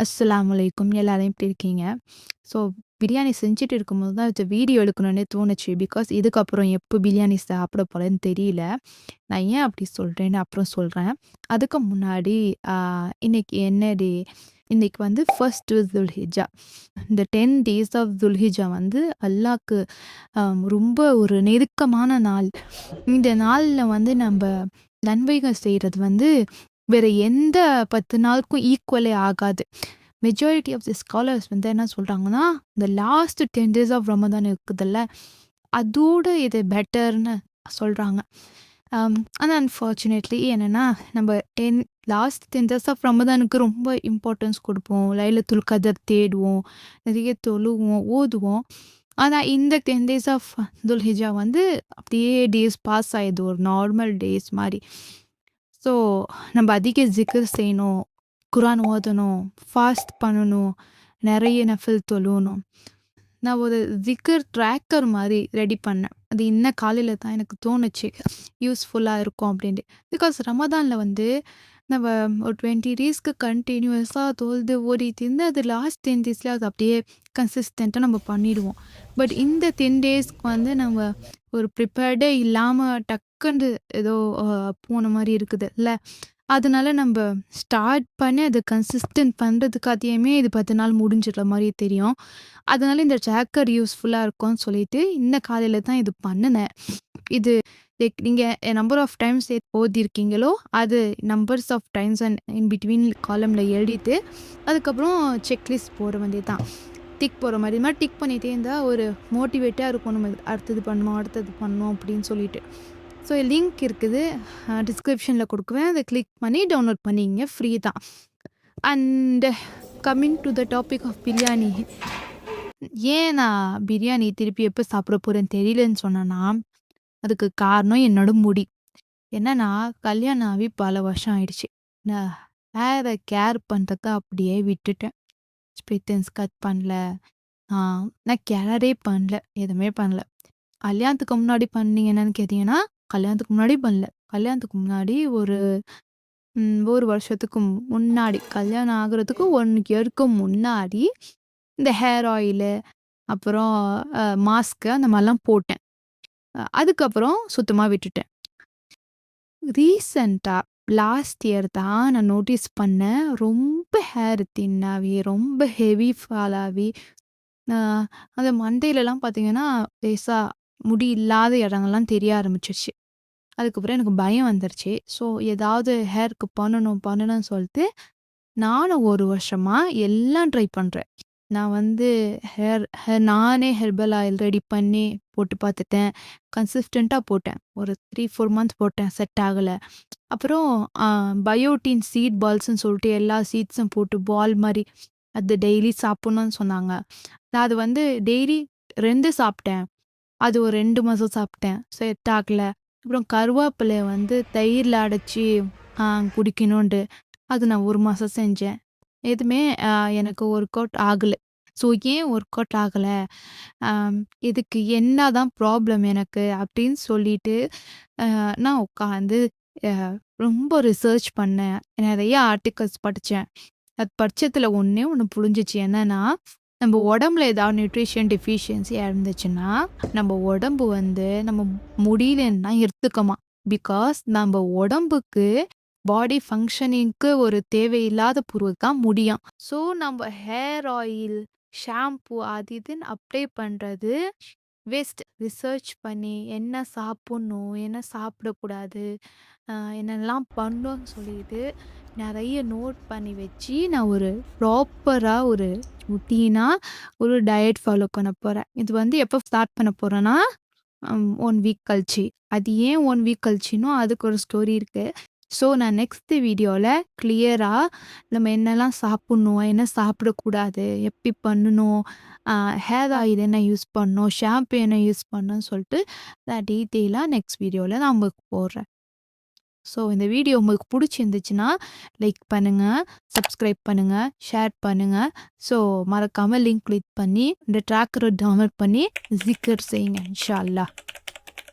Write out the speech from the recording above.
அஸ்ஸலாமு அலைக்கும். எல்லாரும் எப்படி இருக்கீங்க? ஸோ பிரியாணி செஞ்சுட்டு இருக்கும்போது தான் இது வீடியோ எடுக்கணும்னே தோணுச்சு. பிகாஸ் இதுக்கப்புறம் எப்போ பிரியாணி சாப்பிட போறேன்னு தெரியல. நான் ஏன் அப்படி சொல்றேன்னு அப்புறம் சொல்றேன். அதுக்கு முன்னாடி ஆ இன்னைக்கு என்ன டே? இன்னைக்கு வந்து ஃபர்ஸ்ட் துல்ஹிஜ்ஜா. இந்த 10 டேஸ் ஆஃப் துல்ஹிஜ்ஜா வந்து அல்லாஹ்க்கு ரொம்ப ஒரு நெருக்கமான நாள். இந்த நாள்ல வந்து நம்ப நன்மைகள் செய்றது வந்து வேற எந்த 10 நாளுக்கும் ஈக்குவலே ஆகாது. மெஜாரிட்டி ஆஃப் தி ஸ்காலர்ஸ் வந்து என்ன சொல்றாங்கன்னா, இந்த லாஸ்ட் 10 டேஸ் ஆஃப் ரமதான் இருக்குதுல்ல, அதோட இது பெட்டர்ன்னு சொல்றாங்க. ஆனா அன்ஃபார்ச்சுனேட்லி என்னன்னா, நம்ம லாஸ்ட் 10 டேஸ் ஆஃப் ரமதானுக்கு ரொம்ப இம்பார்ட்டன்ஸ் குடுப்போம். லைலத்துல் கத்ர் தேடுவோம். நிறைய தொழுவோம், ஓதுவோம். ஆனா இந்த 10 டேஸ் ஆஃப் துல்ஹிஜ்ஜா வந்து அப்படியே டேஸ் பாஸ் ஆயிடுது. ஒரு நார்மல் டேஸ் மாரி. ஸோ நம்ம அதிக ஜிக்ர் செய்யணும், குரான் ஓதணும், ஃபாஸ்ட் பண்ணணும், நிறைய நஃபில் தொழணும். நான் ஒரு ஜிக்கர் ட்ராக்கர் மாதிரி ரெடி பண்ணேன். அது இன்ன காலையில தான் எனக்கு தோணுச்சு யூஸ்ஃபுல்லாக இருக்கும் அப்படின்ட்டு. பிகாஸ் ரமதானில் வந்து நம்ம ஒரு 20 டேஸ்க்கு கண்டினியூஸாக தொழுது ஓடிட்டு இருந்து அது லாஸ்ட் 10 டேஸில் அது அப்படியே கன்சிஸ்டண்ட்டாக நம்ம பண்ணிடுவோம். பட் இந்த 10 டேஸ்க்கு வந்து நம்ம ஒரு ப்ரிப்பேர்டே இல்லாமல் டக்குன்னு ஏதோ போன மாதிரி இருக்குது இல்லை. அதனால நம்ம ஸ்டார்ட் பண்ணி அதை கன்சிஸ்டன்ட் பண்ணுறதுக்காட்டியுமே இது 10 நாள் முடிஞ்சிடுற மாதிரி தெரியும். அதனால இந்த ட்ராக்கர் யூஸ்ஃபுல்லாக இருக்கும்னு சொல்லிட்டு இந்த காலையில் தான் இது பண்ணினேன். இது லைக் நீங்கள் நம்பர் ஆஃப் டைம்ஸ் ஓதிருக்கீங்களோ அது numbers of times and in between காலமில் எழுதிட்டு அதுக்கப்புறம் செக்லிஸ்ட் போட வேண்டியது தான். டிக் போகிற மாதிரி இது மாதிரி டிக் பண்ணிகிட்டே இருந்தால் ஒரு மோட்டிவேட்டாக இருக்கும், நம்ம அடுத்தது பண்ணணும் அப்படின்னு சொல்லிட்டு. ஸோ லிங்க் இருக்குது, டிஸ்கிரிப்ஷனில் கொடுக்குவேன். அதை கிளிக் பண்ணி டவுன்லோட் பண்ணிங்க, ஃப்ரீ தான். And coming to the topic of biryani. ஏன் நான் பிரியாணி திருப்பி எப்போ சாப்பிட போகிறேன்னு தெரியலன்னு சொன்னேன்னா, அதுக்கு காரணம் என்னோட முடி. என்னன்னா கல்யாணம் ஆகி பல வருஷம் ஆயிடுச்சு. நான் ஹேரை கேர் பண்ணுறத அப்படியே விட்டுட்டேன். ஸ்பிரிட்டன்ஸ் கட் பண்ணல, நான் கேரே பண்ணல, எதுவுமே பண்ணல. கல்யாணத்துக்கு முன்னாடி பண்ணீங்க என்னன்னு கேட்டிங்கன்னா, கல்யாணத்துக்கு முன்னாடி பண்ணல. கல்யாணத்துக்கு முன்னாடி ஒரு வருஷத்துக்கு முன்னாடி, கல்யாணம் ஆகுறதுக்கு 1 இயருக்கு முன்னாடி இந்த ஹேர் ஆயிலு, அப்புறம் மாஸ்க்கு அந்த மாதிரிலாம் போட்டேன். அதுக்கப்புறம் சுத்தமாக விட்டுட்டேன். ரீசெண்டாக லாஸ்ட் இயர் தான் நான் நோட்டீஸ் பண்ணேன், ரொம்ப ஹேர் தின்னாகி ரொம்ப ஹெவி ஃபாலாகி அந்த மண்டையிலலாம் பார்த்தீங்கன்னா லேசாக முடி இல்லாத இடங்கள்லாம் தெரிய ஆரம்பிச்சிருச்சு. அதுக்கப்புறம் எனக்கு பயம் வந்துருச்சு. ஸோ ஏதாவது ஹேருக்கு பண்ணணும்னு சொல்லிட்டு நானும் 1 வருஷமாக எல்லாம் ட்ரை பண்ணுறேன். நான் வந்து நானே ஹெர்பல் ஆயில் ரெடி பண்ணி போட்டு பார்த்துட்டேன். கன்சிஸ்டண்ட்டாக போட்டேன். ஒரு 3-4 மந்த் போட்டேன், செட் ஆகலை. அப்புறம் பயோட்டின் சீட் பால்ஸ்ன்னு சொல்லிட்டு எல்லா சீட்ஸும் போட்டு பால் மாதிரி அது டெய்லி சாப்பிட்ணுன்னு சொன்னாங்க. நான் அது வந்து டெய்லி 2 சாப்பிட்டேன். அது ஒரு 2 மாதம் சாப்பிட்டேன், செட் ஆகலை. அப்புறம் கருவேப்பிலை வந்து தயிரில் அடைச்சி குடிக்கணுன்ட்டு அது நான் 1 மாதம் செஞ்சேன். எதுவுமே எனக்கு ஒர்க் அவுட் ஆகலை. ஸோ ஏன் ஒர்க் அவுட் ஆகலை, இதுக்கு என்ன தான் ப்ராப்ளம் எனக்கு அப்படின்னு சொல்லிட்டு நான் உட்காந்து ரொம்ப ரிசர்ச் பண்ணேன். நிறைய ஆர்டிகல்ஸ் படித்தேன். அது பட்சத்தில் ஒன்று புரிஞ்சிச்சு. என்னன்னா, நம்ம உடம்புல ஏதாவது நியூட்ரிஷன் டெஃபிஷியன்சியாக இருந்துச்சுன்னா நம்ம உடம்பு வந்து நம்ம முடியலன்னா எடுத்துக்கமா. பிகாஸ் நம்ம உடம்புக்கு பாடி ஃபங்க்ஷனிங்க்கு ஒரு தேவையில்லாத பொருள் தான் முடியும். ஸோ நம்ம ஹேர் ஆயில், ஷாம்பு அது இதுன்னு அப்ளை பண்ணுறது வேஸ்ட். ரிசர்ச் பண்ணி என்ன சாப்பிட்ணும், என்ன சாப்பிடக்கூடாது, என்னெல்லாம் பண்ணணும்னு சொல்லிட்டு நிறைய நோட் பண்ணி வச்சு நான் ஒரு ப்ராப்பராக ஒரு ரொட்டீனாக ஒரு டயட் ஃபாலோ பண்ண போகிறேன். இது வந்து எப்போ ஸ்டார்ட் பண்ண போகிறேன்னா 1 வீக் கழிச்சு. அது ஏன் 1 வீக் கழிச்சுனோ அதுக்கு ஒரு ஸ்டோரி இருக்குது. ஸோ நான் நெக்ஸ்ட் வீடியோவில் கிளியராக நம்ம என்னெல்லாம் சாப்பிட்ணும், என்ன சாப்பிடக்கூடாது, எப்படி பண்ணணும், ஹேர் ஆயில் என்ன யூஸ் பண்ணணும், ஷாம்பு என்ன யூஸ் பண்ணணும்னு சொல்லிட்டு நான் டீட்டெயிலாக நெக்ஸ்ட் வீடியோவில் நான் உங்களுக்கு போடுறேன். ஸோ இந்த வீடியோ உங்களுக்கு பிடிச்சிருந்துச்சுன்னா லைக் பண்ணுங்கள், சப்ஸ்கிரைப் பண்ணுங்கள், ஷேர் பண்ணுங்கள். ஸோ மறக்காமல் லிங்க் கிளிக் பண்ணி இந்த ட்ராக்கரை டவுன்லோட் பண்ணி ஜிக்கர் செய்யுங்க இன்ஷா அல்லாஹ்.